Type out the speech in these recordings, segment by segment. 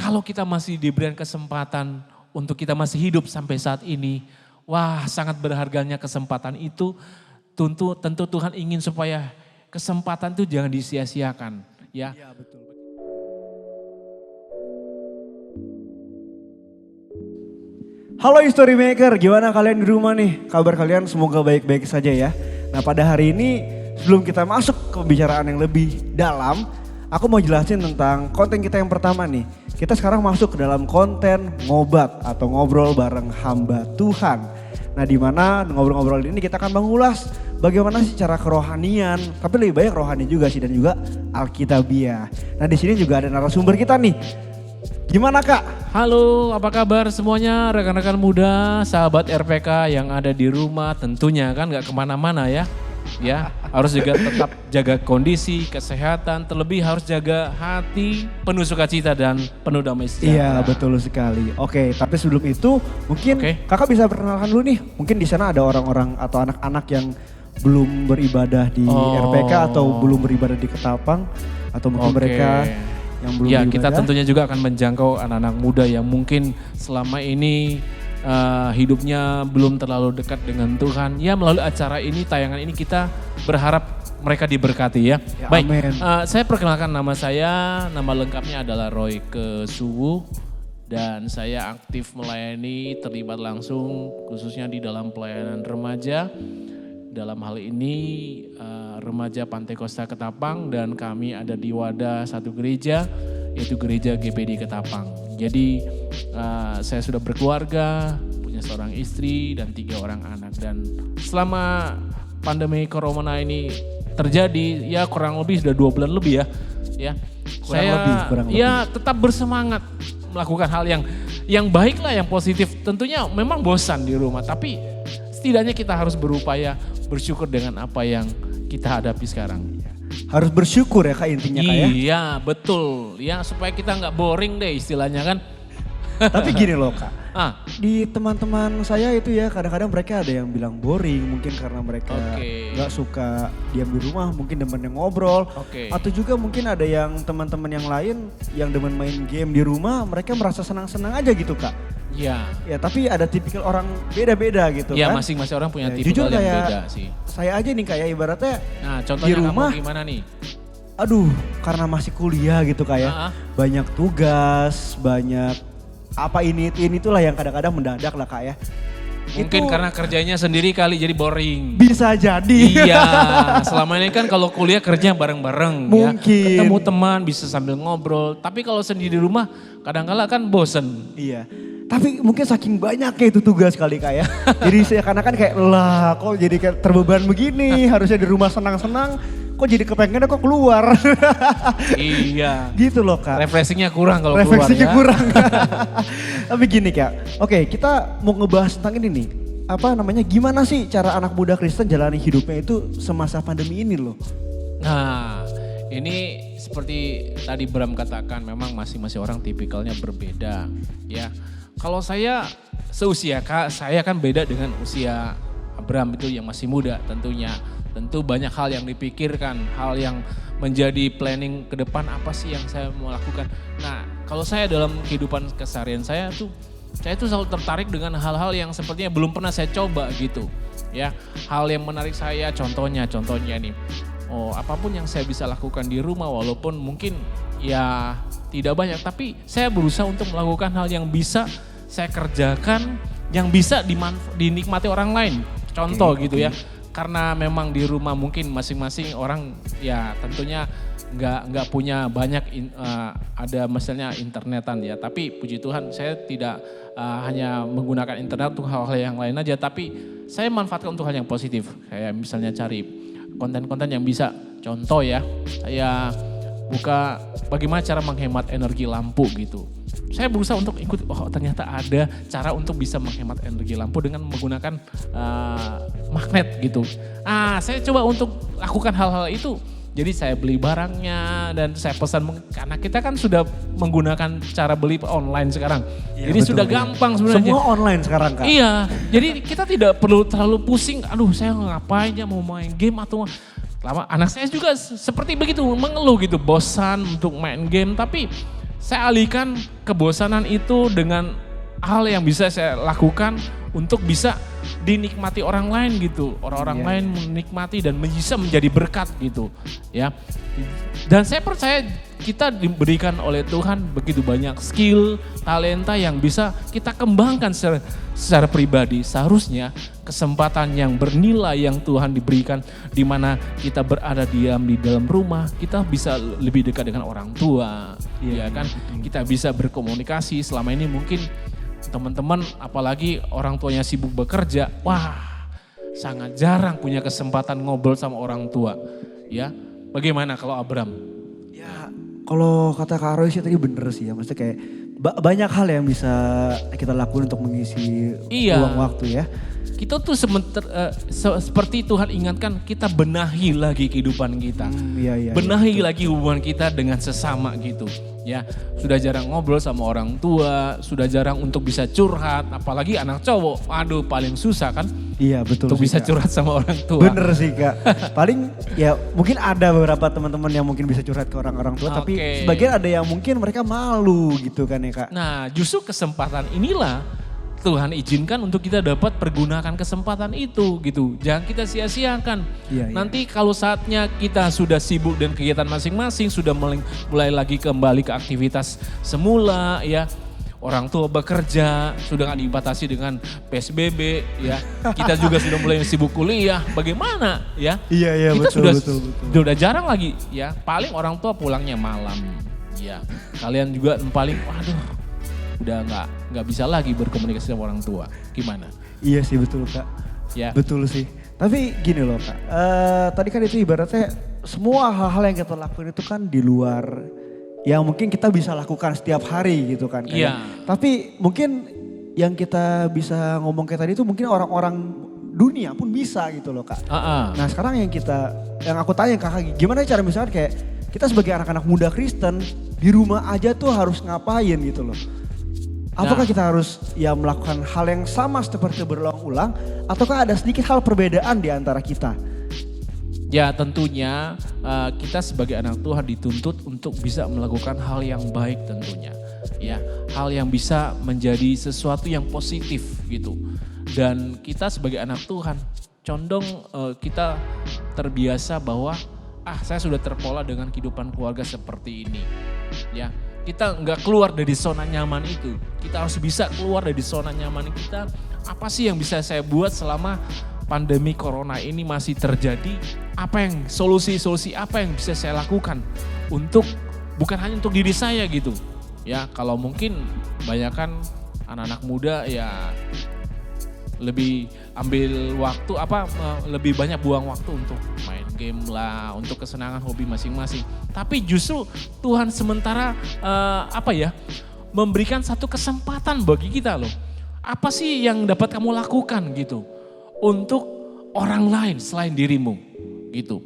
kalau kita masih diberikan kesempatan untuk kita masih hidup sampai saat ini, wah sangat berharganya kesempatan itu. Tentu Tuhan ingin supaya kesempatan itu jangan disia-siakan. Ya. Iya betul. Halo History Maker, gimana kalian di rumah nih? Kabar kalian semoga baik-baik saja ya. Nah pada hari ini sebelum kita masuk ke pembicaraan yang lebih dalam, aku mau jelasin tentang konten kita yang pertama nih. Kita sekarang masuk ke dalam konten ngobat atau ngobrol bareng hamba Tuhan. Nah di mana ngobrol-ngobrol ini kita akan mengulas bagaimana sih cara kerohanian, tapi lebih banyak rohani juga sih dan juga Alkitabiah. Nah di sini juga ada narasumber kita nih. Gimana Kak? Halo, apa kabar semuanya rekan-rekan muda, sahabat RPK yang ada di rumah tentunya kan gak kemana-mana ya. Ya, harus juga tetap jaga kondisi, kesehatan, terlebih harus jaga hati penuh sukacita dan penuh damai sejahtera. Iya betul sekali. Oke, tapi sebelum itu mungkin Kakak bisa perkenalkan dulu nih. Mungkin di sana ada orang-orang atau anak-anak yang belum beribadah di RPK atau belum beribadah di Ketapang atau mungkin mereka yang belum ya, beribadah. kita tentunya juga akan menjangkau anak-anak muda yang mungkin selama ini hidupnya belum terlalu dekat dengan Tuhan. Ya melalui acara ini, tayangan ini kita berharap mereka diberkati ya. Baik, saya perkenalkan nama saya, nama lengkapnya adalah Roy Kesuwu. Dan saya aktif melayani, terlibat langsung khususnya di dalam pelayanan remaja. Dalam hal ini remaja Pantai Kosta Ketapang dan kami ada di wadah satu gereja yaitu gereja GPD Ketapang. Jadi saya sudah berkeluarga, punya seorang istri dan 3 orang anak. Dan selama pandemi corona ini terjadi ya kurang lebih sudah 2 bulan lebih ya. Kurang lebih. Tetap bersemangat melakukan hal yang baik lah, yang positif. Tentunya memang bosan di rumah, tapi setidaknya kita harus berupaya bersyukur dengan apa yang kita hadapi sekarang. Harus bersyukur ya Kak intinya Kak ya. Iya betul, ya supaya kita nggak boring deh istilahnya kan. Tapi gini loh Kak, di teman-teman saya itu ya kadang-kadang mereka ada yang bilang boring mungkin karena mereka nggak suka diam di rumah, mungkin demen yang ngobrol. Atau juga mungkin ada yang teman-teman yang lain yang demen main game di rumah, mereka merasa senang-senang aja gitu Kak. Iya. Ya tapi ada tipikal orang beda-beda gitu ya, kan. Masing-masing orang punya tipikal yang beda sih. Saya aja nih kayak ibaratnya contohnya di rumah kamu gimana nih? Aduh karena masih kuliah gitu kayak banyak tugas, banyak apa ini itulah yang kadang-kadang mendadak lah Kak ya. Mungkin karena kerjanya sendiri kali jadi boring. Bisa jadi. Iya, selama ini kan kalau kuliah kerja bareng-bareng ya. Ketemu teman bisa sambil ngobrol. Tapi kalau sendiri di rumah kadang-kala kan bosen. Iya. Tapi mungkin saking banyaknya itu tugas kali Kak ya. Jadi karena kan kayak lah kok jadi kayak terbeban begini, harusnya di rumah senang-senang. Kok jadi kepengennya kok keluar. Iya. Gitu loh Kak. Refreshingnya kurang kalau keluar ya. Refreshingnya kurang. Tapi gini Kak, oke kita mau ngebahas tentang ini nih. Apa namanya, gimana sih cara anak muda Kristen jalani hidupnya itu semasa pandemi ini loh. Nah ini seperti tadi Bram katakan memang masing-masing orang tipikalnya berbeda ya. Kalau saya seusia Kak, saya kan beda dengan usia Bram itu yang masih muda tentunya. Tentu banyak hal yang dipikirkan, hal yang menjadi planning ke depan apa sih yang saya mau lakukan. Nah kalau saya dalam kehidupan keseharian saya tuh selalu tertarik dengan hal-hal yang sepertinya belum pernah saya coba gitu. Ya, hal yang menarik saya contohnya nih. Apapun yang saya bisa lakukan di rumah walaupun mungkin ya tidak banyak. Tapi saya berusaha untuk melakukan hal yang bisa saya kerjakan, yang bisa dinikmati orang lain. Contoh gitu ya. Karena memang di rumah mungkin masing-masing orang ya tentunya nggak punya banyak ada misalnya internetan ya. Tapi puji Tuhan saya tidak hanya menggunakan internet untuk hal-hal yang lain aja. Tapi saya manfaatkan untuk hal yang positif. Kayak misalnya cari konten-konten yang bisa. Contoh ya, saya buka bagaimana cara menghemat energi lampu gitu. Saya berusaha untuk ikut, ternyata ada cara untuk bisa menghemat energi lampu dengan menggunakan magnet gitu. Saya coba untuk lakukan hal-hal itu. Jadi saya beli barangnya dan saya pesan, karena kita kan sudah menggunakan cara beli online sekarang. Ya, jadi betul, sudah gampang sebenarnya. Semua online sekarang Kak. Iya, jadi kita tidak perlu terlalu pusing, aduh saya ngapain ya mau main game atau anak saya juga seperti begitu mengeluh gitu, bosan untuk main game. Tapi saya alihkan kebosanan itu dengan hal yang bisa saya lakukan untuk bisa dinikmati orang lain gitu. Orang-orang lain menikmati dan bisa menjadi berkat gitu ya. Dan saya percaya kita diberikan oleh Tuhan begitu banyak skill, talenta yang bisa kita kembangkan secara pribadi. Seharusnya kesempatan yang bernilai yang Tuhan diberikan di mana kita berada diam di dalam rumah, kita bisa lebih dekat dengan orang tua, ya kan? Kita bisa berkomunikasi. Selama ini mungkin teman-teman apalagi orang tuanya sibuk bekerja, wah sangat jarang punya kesempatan ngobrol sama orang tua. Ya, bagaimana kalau Abram? Ya, kalau kata Kak Roy sih tadi bener sih ya, maksudnya kayak banyak hal yang bisa kita lakukan untuk mengisi ruang waktu ya. Kita tuh seperti Tuhan ingatkan kita benahi lagi kehidupan kita. Benahi lagi hubungan kita dengan sesama gitu. Ya, sudah jarang ngobrol sama orang tua, sudah jarang untuk bisa curhat, apalagi anak cowok. Aduh, paling susah kan? Iya, betul untuk sih, bisa Kak. curhat sama orang tua. Bener sih Kak. Paling ya mungkin ada beberapa teman-teman yang mungkin bisa curhat ke orang-orang tua, tapi sebagian ada yang mungkin mereka malu gitu kan ya Kak. Nah, justru kesempatan inilah Tuhan izinkan untuk kita dapat pergunakan kesempatan itu gitu. Jangan kita sia-siakan. Nanti kalau saatnya kita sudah sibuk dan kegiatan masing-masing, sudah mulai lagi kembali ke aktivitas semula ya. Orang tua bekerja, sudah gak dibatasi dengan PSBB ya. Kita juga sudah mulai sibuk kuliah, bagaimana ya. Iya kita betul. Sudah jarang lagi ya, paling orang tua pulangnya malam ya. Kalian juga paling waduh udah nggak bisa lagi berkomunikasi sama orang tua. Gimana? Iya sih betul Kak. Ya. Betul sih. Tapi gini loh Kak, tadi kan itu ibaratnya semua hal-hal yang kita lakukan itu kan di luar yang mungkin kita bisa lakukan setiap hari gitu kan. Iya. Tapi mungkin yang kita bisa ngomong kayak tadi itu mungkin orang-orang dunia pun bisa gitu loh Kak. Nah sekarang yang aku tanya Kakak, gimana cara misalkan kayak kita sebagai anak-anak muda Kristen di rumah aja tuh harus ngapain gitu loh. Apakah kita harus ya melakukan hal yang sama seperti berulang-ulang ataukah ada sedikit hal perbedaan di antara kita? Ya tentunya kita sebagai anak Tuhan dituntut untuk bisa melakukan hal yang baik tentunya. Ya, hal yang bisa menjadi sesuatu yang positif gitu. Dan kita sebagai anak Tuhan condong kita terbiasa bahwa saya sudah terpola dengan kehidupan keluarga seperti ini. Ya. Kita nggak keluar dari zona nyaman itu. Kita harus bisa keluar dari zona nyaman kita. Apa sih yang bisa saya buat selama pandemi corona ini masih terjadi? Solusi-solusi apa yang bisa saya lakukan untuk bukan hanya untuk diri saya gitu. Ya kalau mungkin banyakkan anak-anak muda ya lebih ambil waktu lebih banyak buang waktu untuk main game lah, untuk kesenangan hobi masing-masing. Tapi justru Tuhan sementara memberikan satu kesempatan bagi kita loh. Apa sih yang dapat kamu lakukan gitu untuk orang lain selain dirimu gitu.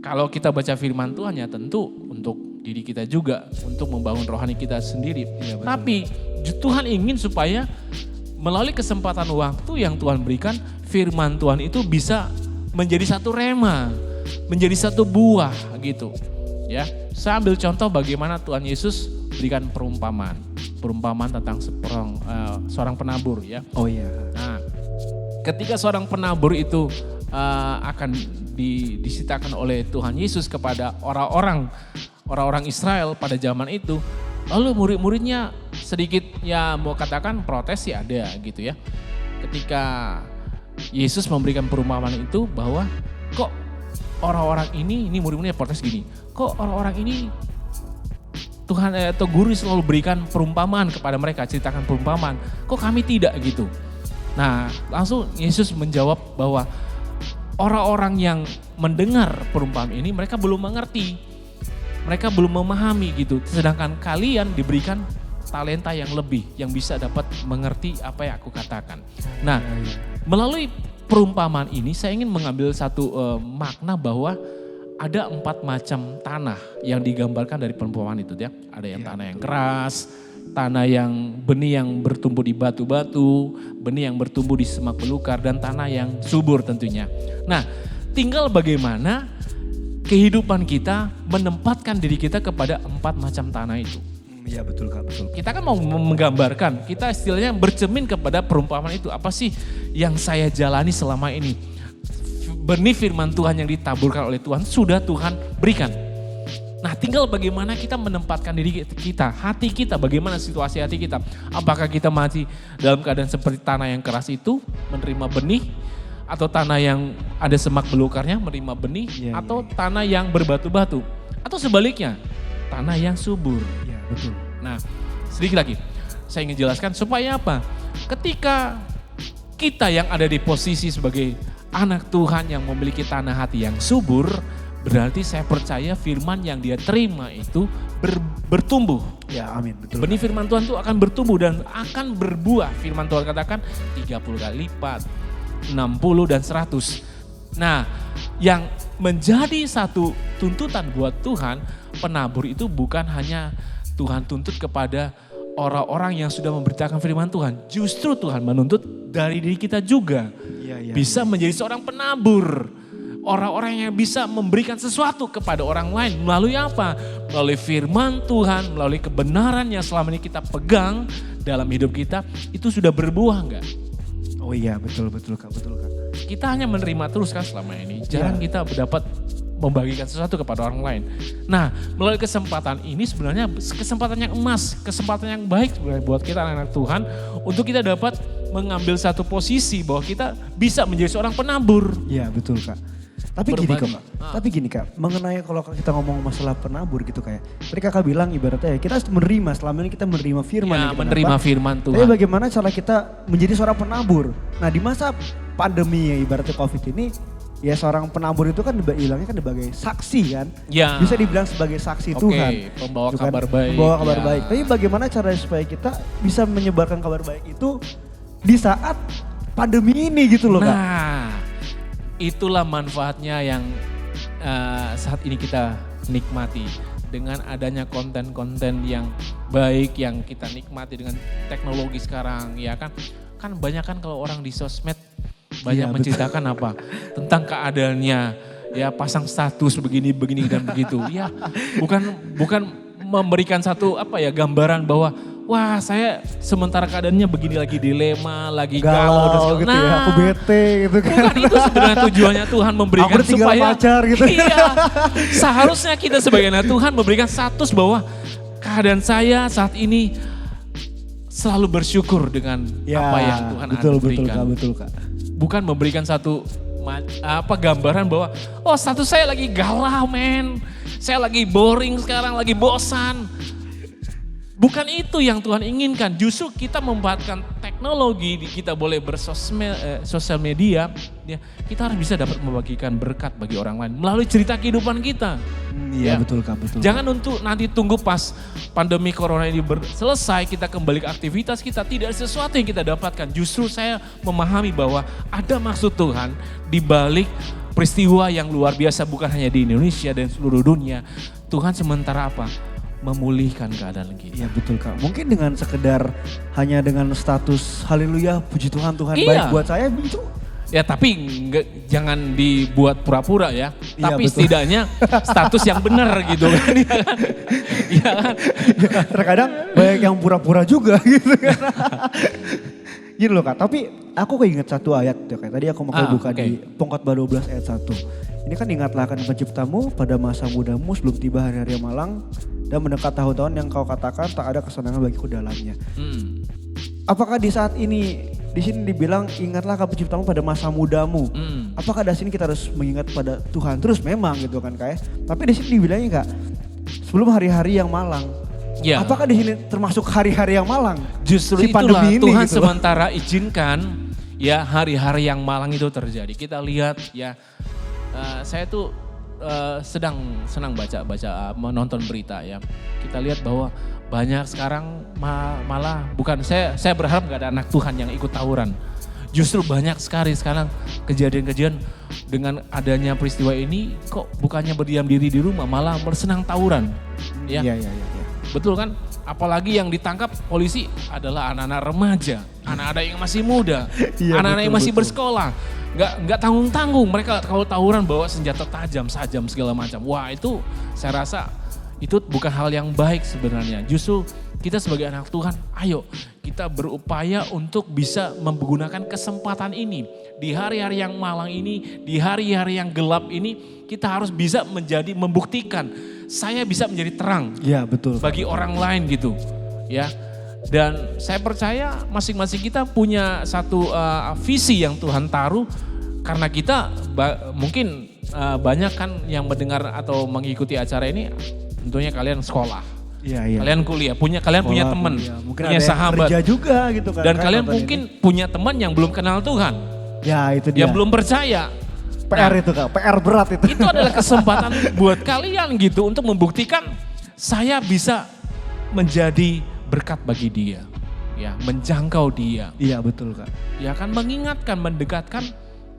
Kalau kita baca firman Tuhan ya tentu untuk diri kita juga, untuk membangun rohani kita sendiri. Ya, tapi Tuhan ingin supaya melalui kesempatan waktu yang Tuhan berikan, firman Tuhan itu bisa menjadi satu rema, menjadi satu buah gitu. Ya, saya ambil contoh bagaimana Tuhan Yesus berikan perumpamaan tentang seorang penabur ya. Oh iya. Nah, ketika seorang penabur itu akan disitakan oleh Tuhan Yesus kepada orang-orang Israel pada zaman itu. Lalu murid-muridnya sedikit ya mau katakan protes sih ada gitu ya. Ketika Yesus memberikan perumpamaan itu bahwa kok orang-orang ini murid-muridnya protes gini. Kok orang-orang ini Tuhan atau guru selalu berikan perumpamaan kepada mereka, ceritakan perumpamaan. Kok kami tidak gitu. Nah langsung Yesus menjawab bahwa orang-orang yang mendengar perumpamaan ini mereka belum mengerti. Mereka belum memahami gitu. Sedangkan kalian diberikan talenta yang lebih. Yang bisa dapat mengerti apa yang aku katakan. Nah melalui perumpamaan ini saya ingin mengambil satu makna bahwa ada 4 macam tanah yang digambarkan dari perumpamaan itu ya. Ada yang tanah yang keras, tanah yang benih yang bertumbuh di batu-batu, benih yang bertumbuh di semak belukar dan tanah yang subur tentunya. Nah, tinggal bagaimana kehidupan kita menempatkan diri kita kepada 4 macam tanah itu. Iya betul Kak, betul. Kita kan mau menggambarkan, kita istilahnya bercermin kepada perumpamaan itu. Apa sih yang saya jalani selama ini? Benih firman Tuhan yang ditaburkan oleh Tuhan sudah Tuhan berikan. Nah tinggal bagaimana kita menempatkan diri kita, hati kita, bagaimana situasi hati kita. Apakah kita mati dalam keadaan seperti tanah yang keras itu, menerima benih, atau tanah yang ada semak belukarnya, menerima benih, atau tanah yang berbatu-batu, atau sebaliknya, tanah yang subur. Iya betul. Nah sedikit lagi, saya ingin jelaskan supaya apa? Ketika kita yang ada di posisi sebagai anak Tuhan yang memiliki tanah hati yang subur, berarti saya percaya firman yang dia terima itu bertumbuh. Ya amin, betul. Benih firman Tuhan itu akan bertumbuh dan akan berbuah. Firman Tuhan katakan 30 kali lipat, 60 dan 100. Nah yang menjadi satu tuntutan buat Tuhan, penabur itu bukan hanya Tuhan tuntut kepada orang-orang yang sudah memberitakan firman Tuhan. Justru Tuhan menuntut dari diri kita juga. Bisa menjadi seorang penabur. Orang-orang yang bisa memberikan sesuatu kepada orang lain. Melalui apa? Melalui firman Tuhan, melalui kebenaran yang selama ini kita pegang dalam hidup kita. Itu sudah berbuah enggak? Oh iya betul Kak, betul Kak. Kita hanya menerima terus kan selama ini. Jarang kita dapat membagikan sesuatu kepada orang lain. Nah melalui kesempatan ini sebenarnya kesempatan yang emas, kesempatan yang baik sebenarnya buat kita anak-anak Tuhan. Untuk kita dapat mengambil satu posisi bahwa kita bisa menjadi seorang penabur. Iya betul Kak. Tapi gini Kak, mengenai kalau kita ngomong masalah penabur gitu kayak, tadi Kakak bilang ibaratnya ya kita harus menerima, selama ini kita menerima firman ya, yang kita menerima dapat. Firman Tuhan. Tapi bagaimana cara kita menjadi seorang penabur? Nah di masa pandemi ya ibaratnya COVID ini, ya seorang penabur itu kan bilangnya kan sebagai saksi kan. Ya. Bisa dibilang sebagai saksi Tuhan. Pembawa Bukan, kabar baik. Pembawa kabar baik. Tapi bagaimana caranya supaya kita bisa menyebarkan kabar baik itu di saat pandemi ini gitu loh Kak. Nah itulah manfaatnya yang saat ini kita nikmati. Dengan adanya konten-konten yang baik yang kita nikmati dengan teknologi sekarang ya kan. Kan banyak kan kalau orang di sosmed banyak menceritakan apa tentang keadaannya ya pasang status begini dan begitu ya bukan memberikan satu gambaran bahwa wah saya sementara keadaannya begini lagi dilema lagi galau gitu ya aku bete gitu kan. Bukan itu sebenarnya tujuannya Tuhan memberikan aku tinggal supaya pacar gitu. Iya seharusnya kita sebagai anak Tuhan memberikan status bahwa keadaan saya saat ini selalu bersyukur dengan apa yang Tuhan berikan. Betul Kak. Bukan memberikan satu gambaran bahwa status saya lagi galau men. Saya lagi boring sekarang, lagi bosan. Bukan itu yang Tuhan inginkan. Justru kita memanfaatkan teknologi, kita boleh bersosial media. Ya, kita harus bisa dapat membagikan berkat bagi orang lain melalui cerita kehidupan kita. Iya betul Kak, betul. Jangan untuk nanti tunggu pas pandemi corona ini selesai kita kembali ke aktivitas kita. Tidak ada sesuatu yang kita dapatkan. Justru saya memahami bahwa ada maksud Tuhan di balik peristiwa yang luar biasa bukan hanya di Indonesia dan seluruh dunia. Tuhan sementara apa? Memulihkan keadaan kita. Iya betul Kak. Mungkin dengan sekedar hanya dengan status haleluya puji Tuhan baik buat saya itu. Ya tapi jangan dibuat pura-pura ya. Iya, tapi betul. setidaknya status yang benar gitu kan. Iya kan? Terkadang banyak yang pura-pura juga gitu kan. Gini loh Kak, tapi aku keinget satu ayat ya Kak. Tadi aku mau buka di Pengkhotbah 12 ayat 1. Ini kan ingatlah akan penciptamu pada masa mudamu sebelum tiba hari-hari yang malang dan mendekat tahun-tahun yang kau katakan tak ada kesenangan bagiku dalamnya. Apakah di saat ini di sini dibilang ingatlah akan penciptamu pada masa mudamu. Apakah di sini kita harus mengingat pada Tuhan terus memang gitu kan Kak ya. Tapi di sini dibilangnya Kak sebelum hari-hari yang malang. Ya. Apakah di sini termasuk hari-hari yang malang? Justru itulah Tuhan gitu sementara izinkan ya hari-hari yang malang itu terjadi. Kita lihat ya saya tuh senang baca menonton berita ya. Kita lihat bahwa banyak sekarang malah bukan saya berharap gak ada anak Tuhan yang ikut tawuran. Justru banyak sekali sekarang kejadian-kejadian dengan adanya peristiwa ini kok bukannya berdiam diri di rumah malah bersenang tawuran. Ya. Iya. Betul kan? Apalagi yang ditangkap polisi adalah anak-anak remaja, anak-anak yang masih muda, anak-anak yang masih bersekolah. Nggak tanggung-tanggung mereka kalau tawuran bawa senjata tajam, sajam segala macam. Wah itu saya rasa Itu bukan hal yang baik sebenarnya. Justru kita sebagai anak Tuhan, ayo kita berupaya untuk bisa menggunakan kesempatan ini. Di hari-hari yang malang ini, di hari-hari yang gelap ini, kita harus bisa membuktikan saya bisa menjadi terang. Ya betul. Bagi orang lain gitu, ya. Dan saya percaya masing-masing kita punya satu visi yang Tuhan taruh, karena kita mungkin banyak kan yang mendengar atau mengikuti acara ini, tentunya kalian sekolah. Iya, iya. Kalian kuliah, kalian punya teman, mungkin punya ada sahabat. kerja juga gitu kan. Dan kalian mungkin punya teman yang belum kenal Tuhan. Ya itu dia. Yang belum percaya. PR itu Kak, PR berat itu. Itu adalah kesempatan buat kalian gitu untuk membuktikan saya bisa menjadi berkat bagi dia. Ya, menjangkau dia. Iya betul Kak. Ya kan, mengingatkan, mendekatkan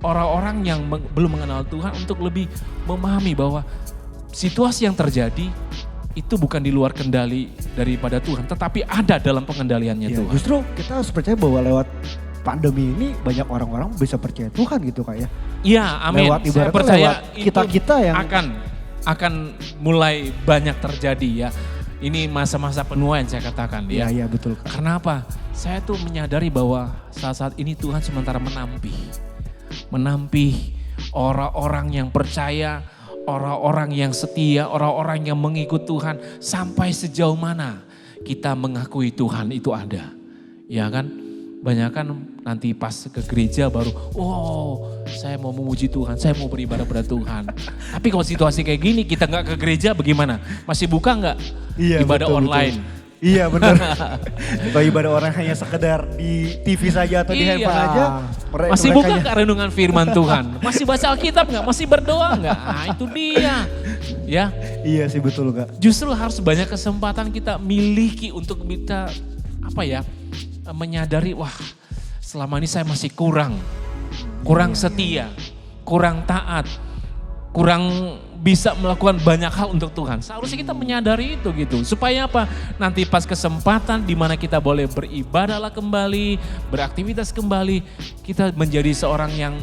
orang-orang yang belum mengenal Tuhan untuk lebih memahami bahwa situasi yang terjadi itu bukan di luar kendali daripada Tuhan, tetapi ada dalam pengendaliannya Ya, Tuhan. justru kita harus percaya bahwa lewat pandemi ini banyak orang-orang bisa percaya Tuhan gitu Kak ya. Iya, amin. Lewat Saya ibaratnya percaya lewat kita yang akan mulai banyak terjadi ya. Ini masa-masa penuaian saya katakan ya. Iya betul Kak. Karena apa? Saya tuh menyadari bahwa saat-saat ini Tuhan sementara menampih orang-orang yang percaya, orang-orang yang setia, orang-orang yang mengikut Tuhan, sampai sejauh mana kita mengakui Tuhan itu ada. Ya kan? Banyak kan nanti pas ke gereja baru, saya mau memuji Tuhan, saya mau beribadah pada Tuhan. Tapi kalau situasi kayak gini kita nggak ke gereja bagaimana? Masih buka nggak ibadah betul, online? Betul. Iya benar. Kalau ibadah orang hanya sekedar di TV saja atau di handphone aja. Masih buka nggak renungan firman Tuhan? Masih baca Alkitab nggak? Masih berdoa nggak? Nah itu dia. Ya. Iya sih betul Kak. Justru harus banyak kesempatan kita miliki untuk kita menyadari, wah selama ini saya masih kurang setia, kurang taat, kurang bisa melakukan banyak hal untuk Tuhan. Seharusnya kita menyadari itu gitu. Supaya apa? Nanti pas kesempatan di mana kita boleh beribadahlah kembali, beraktivitas kembali, kita menjadi seorang yang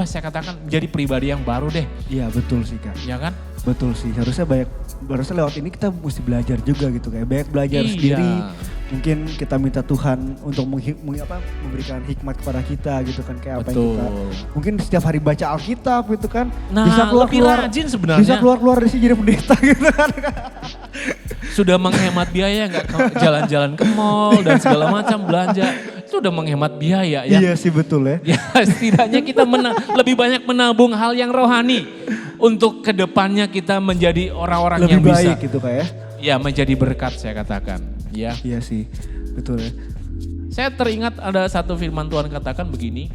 saya katakan menjadi pribadi yang baru deh. Iya betul sih Kak. Ya kan? Betul sih. Harusnya lewat ini kita mesti belajar juga gitu kayak banyak belajar sendiri. Mungkin kita minta Tuhan untuk memberikan hikmat kepada kita gitu kan, kayak apa yang kita mungkin setiap hari baca Alkitab gitu kan. Nah, bisa keluar rajin sebenarnya. Bisa keluar dari sini jadi pendeta gitu kan. Sudah menghemat biaya, nggak jalan-jalan ke mall dan segala macam belanja. Itu udah menghemat biaya ya. Iya sih betul ya. Ya setidaknya kita lebih banyak menabung hal yang rohani. Untuk kedepannya kita menjadi orang-orang yang bisa. Lebih baik gitu Kak ya. Ya menjadi berkat saya katakan. Ya. Iya sih betul ya. Saya teringat ada satu firman Tuhan katakan begini.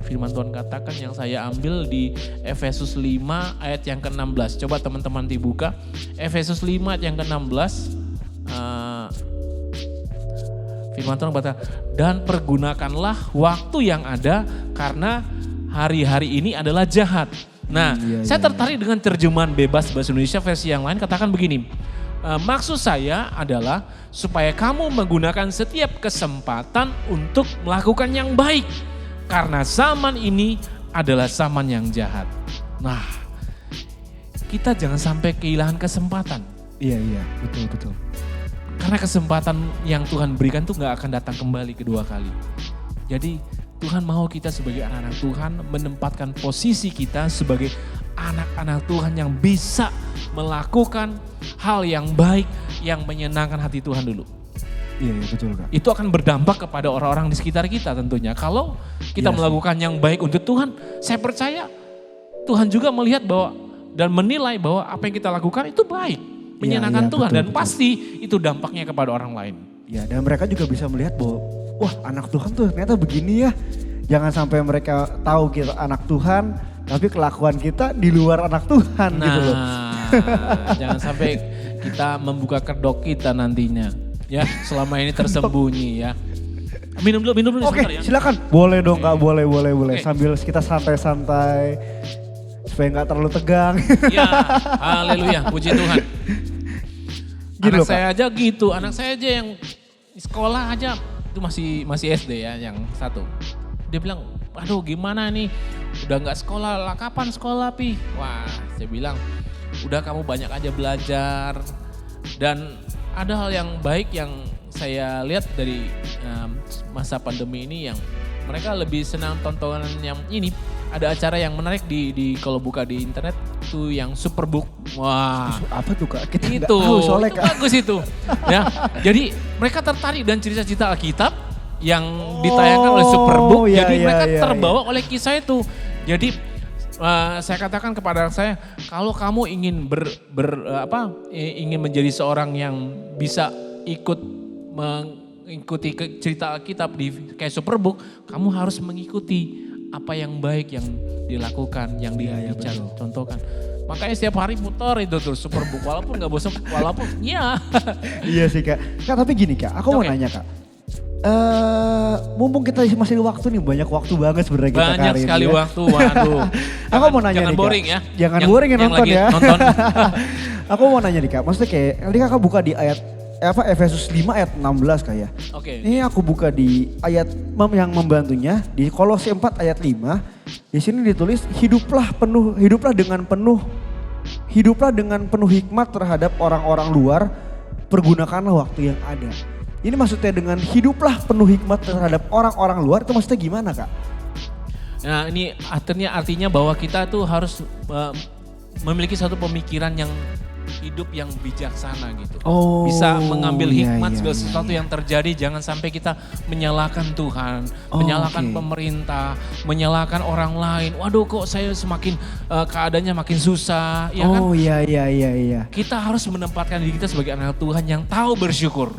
Firman Tuhan katakan yang saya ambil di Efesus 5 ayat yang ke-16. Coba teman-teman dibuka. Efesus 5 ayat yang ke-16. Firman Tuhan berkata, dan pergunakanlah waktu yang ada karena hari-hari ini adalah jahat. Nah, saya tertarik dengan terjemahan bebas bahasa Indonesia versi yang lain katakan begini. Maksud saya adalah supaya kamu menggunakan setiap kesempatan untuk melakukan yang baik. Karena zaman ini adalah zaman yang jahat. Nah, kita jangan sampai kehilangan kesempatan. Iya, betul. Karena kesempatan yang Tuhan berikan tuh gak akan datang kembali kedua kali. Jadi Tuhan mau kita sebagai anak-anak Tuhan menempatkan posisi kita sebagai anak-anak Tuhan yang bisa melakukan hal yang baik yang menyenangkan hati Tuhan dulu. Iya betul Kak. Itu akan berdampak kepada orang-orang di sekitar kita tentunya. Kalau kita melakukan yang baik untuk Tuhan, saya percaya Tuhan juga melihat bahwa dan menilai bahwa apa yang kita lakukan itu baik, menyenangkan Tuhan betul, dan pasti itu dampaknya kepada orang lain. Ya, dan mereka juga bisa melihat bahwa wah anak Tuhan tuh ternyata begini ya. Jangan sampai mereka tahu kita anak Tuhan, tapi kelakuan kita di luar anak Tuhan gitu loh. Jangan sampai kita membuka kedok kita nantinya. Ya, selama ini tersembunyi ya. Minum dulu Oke, sebentar ya. Silakan. Boleh dong Kak, boleh. Sambil kita santai-santai supaya nggak terlalu tegang. Ya, haleluya, puji Tuhan. Gitu anak loh, saya aja gitu, anak saya aja yang di sekolah aja itu masih SD ya yang satu. Dia bilang, aduh gimana nih, udah nggak sekolah lah, kapan sekolah Pi? Wah, saya bilang udah kamu banyak aja belajar. Dan ada hal yang baik yang saya lihat dari masa pandemi ini yang mereka lebih senang tontonan yang ini. Ada acara yang menarik di kalau buka di internet tuh yang Superbook. Wah, Apa tuh Kak? Kita nggak itu, tahu soalnya itu Kak. bagus itu. Ya, jadi mereka tertarik dan cerita-cerita Alkitab yang ditayangkan oleh Superbook. iya, Jadi iya, mereka iya, terbawa oleh kisah itu. Jadi saya katakan kepada saya, kalau kamu ingin ingin menjadi seorang yang bisa ikut mengikuti cerita Alkitab di kayak Superbook, kamu harus mengikuti apa yang baik yang dilakukan, yang dicontohkan. Makanya setiap hari putar itu terus Superbook, walaupun gak bosan, walaupun ya. Iya sih Kak. Kak tapi gini Kak, aku mau nanya Kak. Mumpung kita masih ada waktu nih, banyak waktu banget sebenarnya kita Banyak kali sekali ini ya. waktu, waduh. Aku mau nanya jangan nih boring Kak. ya. Jangan boring ya yang nonton lagi ya. Nonton. Aku mau nanya nih Kak, maksudnya kayak tadi Kakak buka di ayat Efesus 5 ayat 16 Kak ya. Oke. Ini aku buka di ayat yang membantunya di Kolose 4 ayat 5. Di sini ditulis hiduplah dengan penuh hikmat terhadap orang-orang luar, pergunakanlah waktu yang ada. Ini maksudnya dengan hiduplah penuh hikmat terhadap orang-orang luar, itu maksudnya gimana Kak? Nah ini artinya bahwa kita tuh harus memiliki satu pemikiran yang hidup yang bijaksana gitu. Oh, bisa mengambil hikmat iya, segala iya, sesuatu iya. yang terjadi. Jangan sampai kita menyalahkan Tuhan, menyalahkan oke. pemerintah, menyalahkan orang lain. Waduh kok saya semakin keadaannya makin susah, ya kan? Oh iya. Kita harus menempatkan diri kita sebagai anak Tuhan yang tahu bersyukur.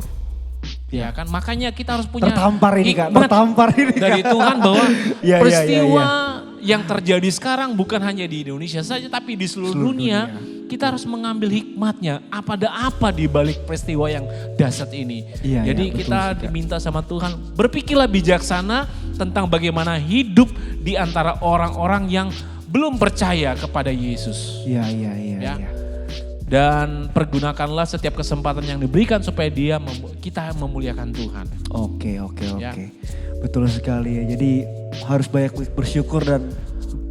Ya kan, makanya kita harus punya Tertampar ini Kak, hikmat tertampar ini Kak. dari Tuhan bahwa Iya, peristiwa iya. yang terjadi sekarang bukan hanya di Indonesia saja tapi di seluruh dunia. Kita harus mengambil hikmatnya, apa di balik peristiwa yang dahsyat ini. Iya, Jadi iya, betul kita sih, Kak. diminta sama Tuhan, berpikirlah bijaksana tentang bagaimana hidup di antara orang-orang yang belum percaya kepada Yesus. Iya. Ya. Dan pergunakanlah setiap kesempatan yang diberikan supaya kita memuliakan Tuhan. Oke. Ya. Betul sekali ya. Jadi harus banyak bersyukur dan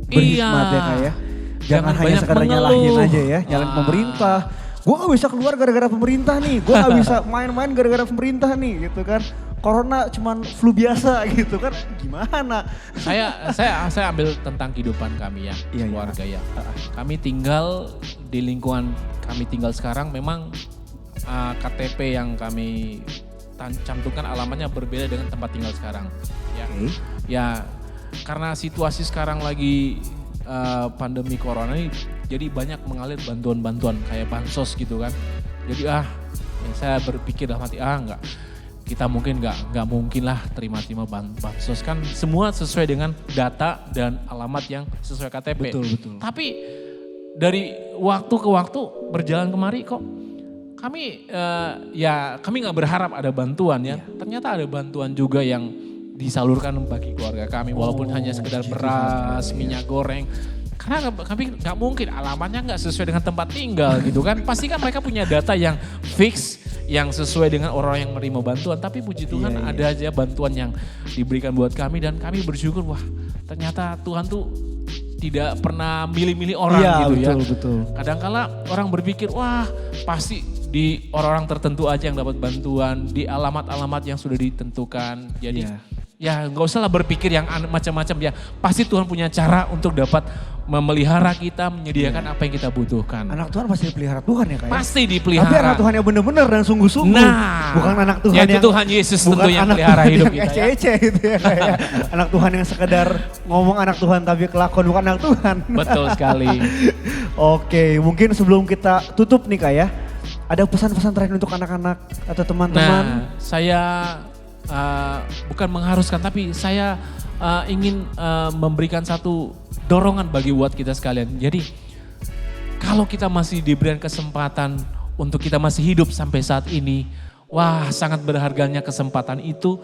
berhikmat ya Kak ya. Jangan hanya banyak sekadar mengeluh. nyalahin aja ya, nyalahin pemerintah. Gue gak bisa keluar gara-gara pemerintah nih, gue gak bisa main-main gara-gara pemerintah nih gitu kan. Corona cuman flu biasa gitu kan, gimana? Saya ambil tentang kehidupan kami ya, Iya, keluarga ya. Kami tinggal di lingkungan kami tinggal sekarang memang KTP yang kami cantumkan alamatnya berbeda dengan tempat tinggal sekarang. Ya, Oke. ya karena situasi sekarang lagi pandemi corona ini, jadi banyak mengalir bantuan-bantuan kayak bansos gitu kan. Jadi saya berpikir dalam hati enggak. Kita mungkin nggak mungkin lah terima bansos kan semua sesuai dengan data dan alamat yang sesuai KTP. Betul. Tapi dari waktu ke waktu berjalan kemari kok kami kami nggak berharap ada bantuan ya. Ternyata ada bantuan juga yang disalurkan bagi keluarga kami walaupun hanya sekedar beras, minyak goreng. Karena kami nggak mungkin alamatnya nggak sesuai dengan tempat tinggal gitu kan. Pasti kan mereka punya data yang fix, yang sesuai dengan orang yang menerima bantuan. Tapi puji Tuhan ada aja bantuan yang diberikan buat kami dan kami bersyukur wah ternyata Tuhan tuh tidak pernah milih-milih orang gitu ya. Betul. Kadang-kala orang berpikir wah pasti di orang-orang tertentu aja yang dapat bantuan, di alamat-alamat yang sudah ditentukan. Jadi ya nggak usah lah berpikir yang macam-macam ya. Pasti Tuhan punya cara untuk dapat memelihara kita, menyediakan apa yang kita butuhkan. Anak Tuhan pasti dipelihara Tuhan ya Kak ya? Pasti dipelihara. Tapi anak Tuhan yang benar-benar dan sungguh-sungguh. Nah, bukan anak Tuhan yaitu yang Tuhan Yesus tentu yang anak pelihara Tuhan hidup yang kita ya. ece-ece gitu ya Kak ya. Anak Tuhan yang sekedar ngomong anak Tuhan tapi kelakuan bukan anak Tuhan. Betul sekali. Oke, mungkin sebelum kita tutup nih Kak ya. Ada pesan-pesan terakhir untuk anak-anak atau teman-teman? Nah, saya bukan mengharuskan tapi saya ingin memberikan satu dorongan bagi buat kita sekalian. Jadi kalau kita masih diberikan kesempatan untuk kita masih hidup sampai saat ini, wah sangat berharganya kesempatan itu.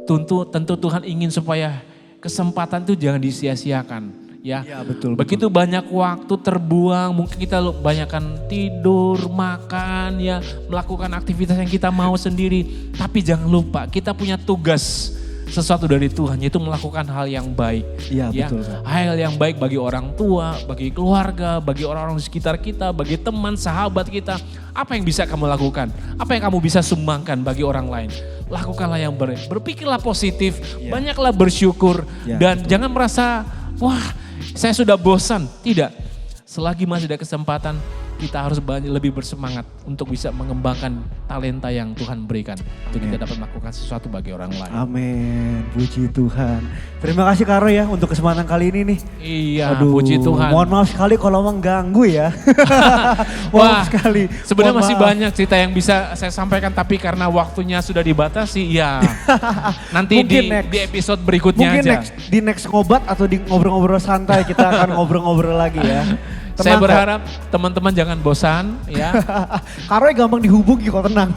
Tentu Tuhan ingin supaya kesempatan itu jangan disia-siakan. Ya, betul. Begitu banyak waktu terbuang, mungkin kita banyakkan tidur, makan, ya melakukan aktivitas yang kita mau sendiri. Tapi jangan lupa kita punya tugas sesuatu dari Tuhan, yaitu melakukan hal yang baik. Iya, betul, Kak. Hal yang baik bagi orang tua, bagi keluarga, bagi orang-orang di sekitar kita, bagi teman, sahabat kita. Apa yang bisa kamu lakukan? Apa yang kamu bisa sumbangkan bagi orang lain? Lakukanlah yang baik, berpikirlah positif, banyaklah bersyukur, dan jangan merasa, wah saya sudah bosan. Tidak, selagi masih ada kesempatan, kita harus lebih bersemangat untuk bisa mengembangkan talenta yang Tuhan berikan. Untuk kita dapat melakukan sesuatu bagi orang lain. Amin, puji Tuhan. Terima kasih Kak Roy ya untuk kesempatan kali ini nih. Iya, puji Tuhan. Mohon maaf sekali kalau mengganggu ya. Wah, sekali. Sebenarnya Mohon masih maaf. banyak cerita yang bisa saya sampaikan, tapi karena waktunya sudah dibatasi, ya nanti di episode berikutnya mungkin aja. di next ngobat atau di ngobrol-ngobrol santai kita akan ngobrol-ngobrol lagi ya. Saya Tenang, berharap teman-teman jangan bosan ya. Kak Roy gampang dihubungi kok, tenang.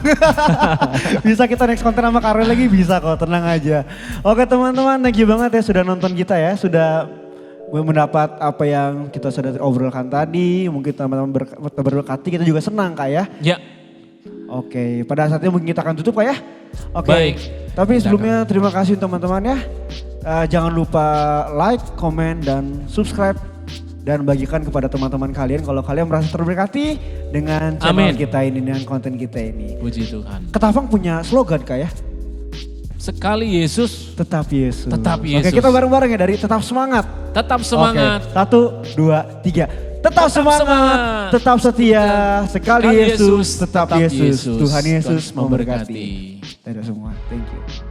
Bisa kita next konten sama Kak Roy lagi, bisa kok, tenang aja. Oke teman-teman, thank you banget ya sudah nonton kita ya. Sudah mendapat apa yang kita sudah obrolkan tadi. Mungkin teman-teman berkati, kita juga senang Kak ya. Ya. Oke, pada saatnya mungkin kita akan tutup Kak ya. Oke, Baik. tapi sebelumnya terima kasih teman-teman ya. Jangan lupa like, komen, dan subscribe. Dan bagikan kepada teman-teman kalian kalau kalian merasa terberkati dengan channel kita ini, dengan konten kita ini. Puji Tuhan. Ketapang punya slogan Kak ya? Sekali Yesus, Tetap Yesus. Tetap Yesus. Oke, kita bareng-bareng ya dari tetap semangat. tetap semangat. Oke, 1, 2, 3. Tetap semangat, tetap setia. Sekali Yesus, tetap Yesus. Tuhan Yesus memberkati. Dadah semua, thank you.